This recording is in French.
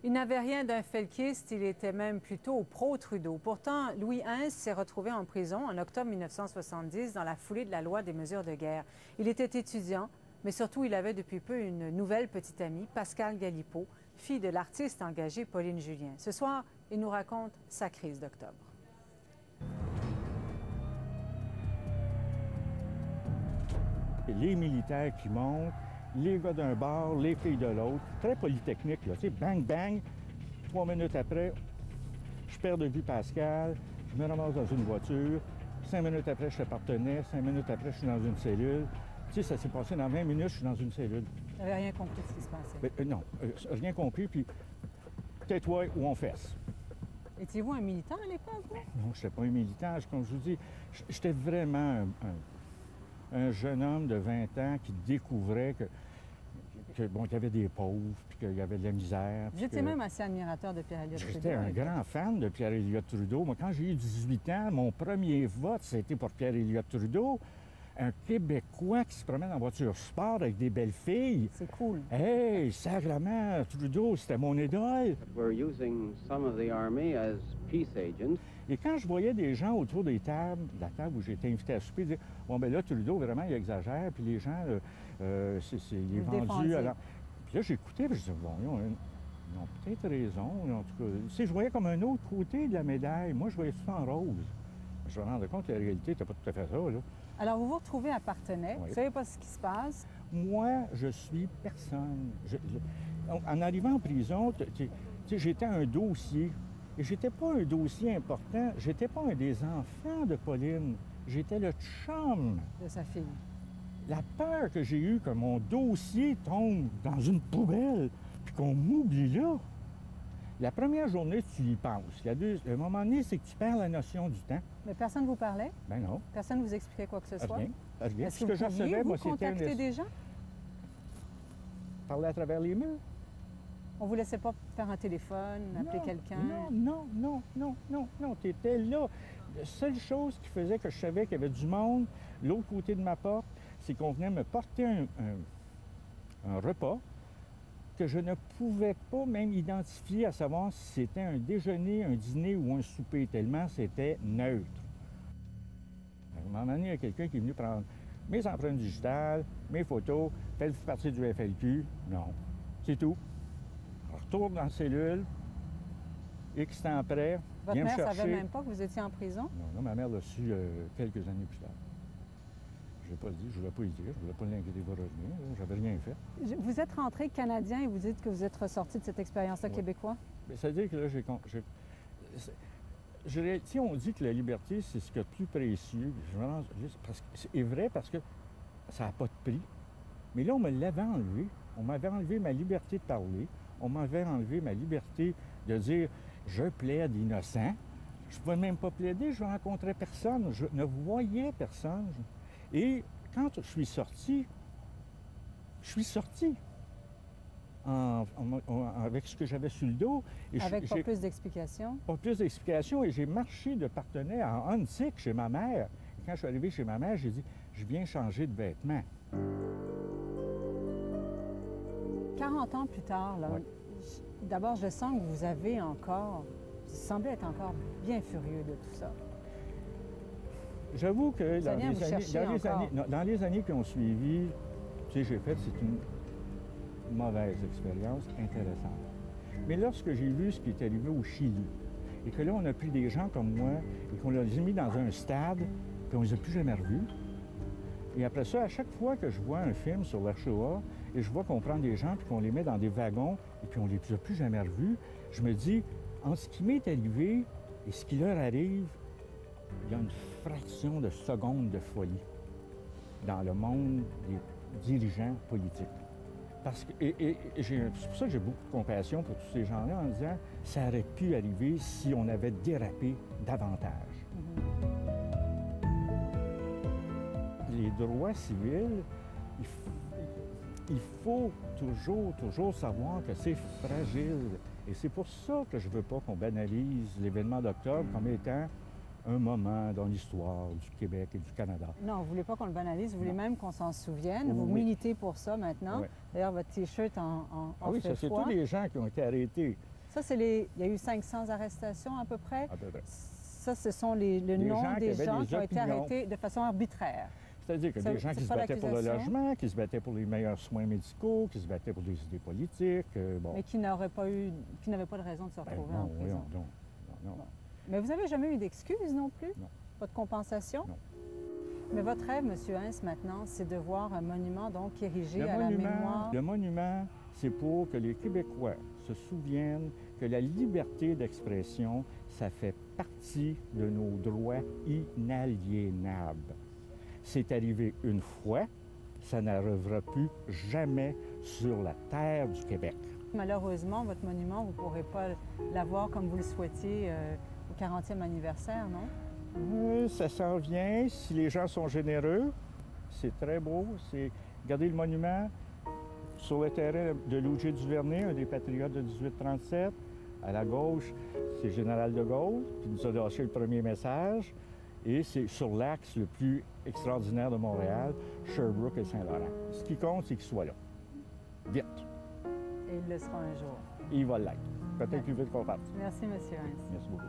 Il n'avait rien d'un felkiste, il était même plutôt pro-Trudeau. Pourtant, Louis Hintze s'est retrouvé en prison en octobre 1970 dans la foulée de la loi des mesures de guerre. Il était étudiant, mais surtout il avait depuis peu une nouvelle petite amie, Pascale Galipeau, fille de l'artiste engagée Pauline Julien. Ce soir, il nous raconte sa crise d'octobre. Les militaires qui montent, les gars d'un bar, les filles de l'autre, très polytechnique, là, tu sais, bang, bang. 3 minutes après, je perds de vue Pascal, je me ramasse dans une voiture. 5 minutes après, je fais partenaire. 5 minutes après, je suis dans une cellule. Tu sais, ça s'est passé dans 20 minutes, je suis dans une cellule. Vous n'avez rien compris de ce qui se passait? Non, rien compris, puis tais-toi ou on fesse. Étiez-vous un militant à l'époque, vous? Non, je n'étais pas un militant. Comme je vous dis, j'étais vraiment un jeune homme de 20 ans qui découvrait bon, qu'il y avait des pauvres, puis qu'il y avait de la misère. Vous étiez même assez admirateur de Pierre Elliott Trudeau. J'étais un grand fan de Pierre Elliott Trudeau. Moi, quand j'ai eu 18 ans, mon premier vote, c'était pour Pierre Elliott Trudeau. Un Québécois qui se promène en voiture sport avec des belles filles. C'est cool. Hey, sacrément, Trudeau, c'était mon idole. We're using some of the Army as peace agents. Et quand je voyais des gens autour des tables, de la table où j'étais invité à souper, dire « Bon, ben là, Trudeau, vraiment, il exagère, puis les gens, il est vendu à la... » Puis là, j'écoutais, puis je disais « Bon, ils ont peut-être raison. » En tout cas, tu sais, je voyais comme un autre côté de la médaille. Moi, je voyais tout en rose. Je me rendais compte que la réalité n'était pas tout à fait ça, là. Alors, vous vous retrouvez à Partenay. Oui. Vous ne savez pas ce qui se passe. Moi, je suis personne. En arrivant en prison, tu sais, j'étais un dossier. Et j'étais pas un dossier important. J'étais pas un des enfants de Pauline. J'étais le chum De sa fille. La peur que j'ai eue que mon dossier tombe dans une poubelle puis qu'on m'oublie là. La première journée, tu y penses. Le moment donné, c'est que tu perds la notion du temps. Mais personne ne vous parlait? Ben non. Personne ne vous expliquait quoi que ce soit? Rien. Rien. Est-ce Ce que que je vous pouviez, recevais, vous, moi, c'était contacter des gens? Parler à travers les murs. On ne vous laissait pas faire un téléphone, appeler quelqu'un? Non, tu étais là. La seule chose qui faisait que je savais qu'il y avait du monde, l'autre côté de ma porte, c'est qu'on venait me porter un repas que je ne pouvais pas même identifier à savoir si c'était un déjeuner, un dîner ou un souper, tellement c'était neutre. À un moment donné, il y a quelqu'un qui est venu prendre mes empreintes digitales, mes photos, faites partie du FLQ. Non, c'est tout. On retourne dans la cellule, X temps après, Votre vient me mère ne savait chercher. même pas que vous étiez en prison? Non, ma mère l'a su quelques années plus tard. Je ne l'ai pas dit, je ne voulais pas y dire, je ne voulais pas l'inquiéter pour revenir, j'avais rien fait. Vous êtes rentré canadien et vous dites que vous êtes ressorti de cette expérience-là Oui. québécois? C'est-à-dire que là, si on dit que la liberté, c'est ce qu'il y a de plus précieux, c'est vrai parce que ça n'a pas de prix. Mais là, on me l'avait enlevé. On m'avait enlevé ma liberté de parler. On m'avait enlevé ma liberté de dire « je plaide innocent ». Je ne pouvais même pas plaider, je ne rencontrais personne, je ne voyais personne. Et quand je suis sorti avec ce que j'avais sur le dos. Et Avec pas plus d'explications? Pas plus d'explications. Et j'ai marché de Partenay à Huntsic chez ma mère. Et quand je suis arrivé chez ma mère, j'ai dit « je viens changer de vêtements ». 40 ans plus tard, là, Oui. D'abord, je sens que vous semblez être encore bien furieux de tout ça. J'avoue que Ça vient vous chercher encore. dans les années qui ont suivi, tu sais, c'est une mauvaise expérience intéressante. Mais lorsque j'ai vu ce qui est arrivé au Chili, et que là, on a pris des gens comme moi, et qu'on les a mis dans un stade, puis on les a plus jamais revus. Et après ça, à chaque fois que je vois un film sur la Shoah, et je vois qu'on prend des gens, puis qu'on les met dans des wagons, et puis on les a plus jamais revus, je me dis, en ce qui m'est arrivé et ce qui leur arrive, il y a une fraction de seconde de folie dans le monde des dirigeants politiques. C'est pour ça que j'ai beaucoup de compassion pour tous ces gens-là en disant ça aurait pu arriver si on avait dérapé davantage. Les droits civils, il faut toujours savoir que c'est fragile. Et c'est pour ça que je ne veux pas qu'on banalise l'événement d'octobre comme étant un moment dans l'histoire du Québec et du Canada. Non, vous ne voulez pas qu'on le banalise, vous voulez Non. même qu'on s'en souvienne. Vous Oui. militez pour ça maintenant. Ouais. D'ailleurs, votre T-shirt en Ah oui, fait ça, c'est foi. tous les gens qui ont été arrêtés, Ça, c'est les... Il y a eu 500 arrestations à peu près. à peu près. Ça, ce sont le nom gens qui des avaient gens des qui ont été opinions. arrêtés de façon arbitraire. C'est-à-dire que Ça- des gens c'est qui se pas battaient pour le l'accusation? logement, qui se battaient pour les meilleurs soins médicaux, qui se battaient pour des idées politiques. Bon. Mais qui n'avaient pas de raison de se Ben retrouver en non, prison. voyons donc. Non, non. Bon. Mais vous n'avez jamais eu d'excuses non plus? Non. Pas de compensation? Non. Mais votre rêve, M. Hintz, maintenant, c'est de voir un monument donc érigé à la mémoire. Le monument, c'est pour que les Québécois se souviennent que la liberté d'expression, ça fait partie de nos droits inaliénables. C'est arrivé une fois, ça n'arrivera plus jamais sur la terre du Québec. Malheureusement, votre monument, vous ne pourrez pas l'avoir comme vous le souhaitiez au 40e anniversaire, non? Ça s'en vient, si les gens sont généreux, c'est très beau. Regardez le monument sur le terrain de Louis Duvernay, un des patriotes de 1837. À la gauche, c'est le général de Gaulle qui nous a lâché le premier message. Et c'est sur l'axe le plus extraordinaire de Montréal, Sherbrooke et Saint-Laurent. Ce qui compte, c'est qu'il soit là. Vite. Et il le sera un jour. Et il va l'être. Peut-être plus vite qu'on pense. Merci, M. Hintz. Merci beaucoup.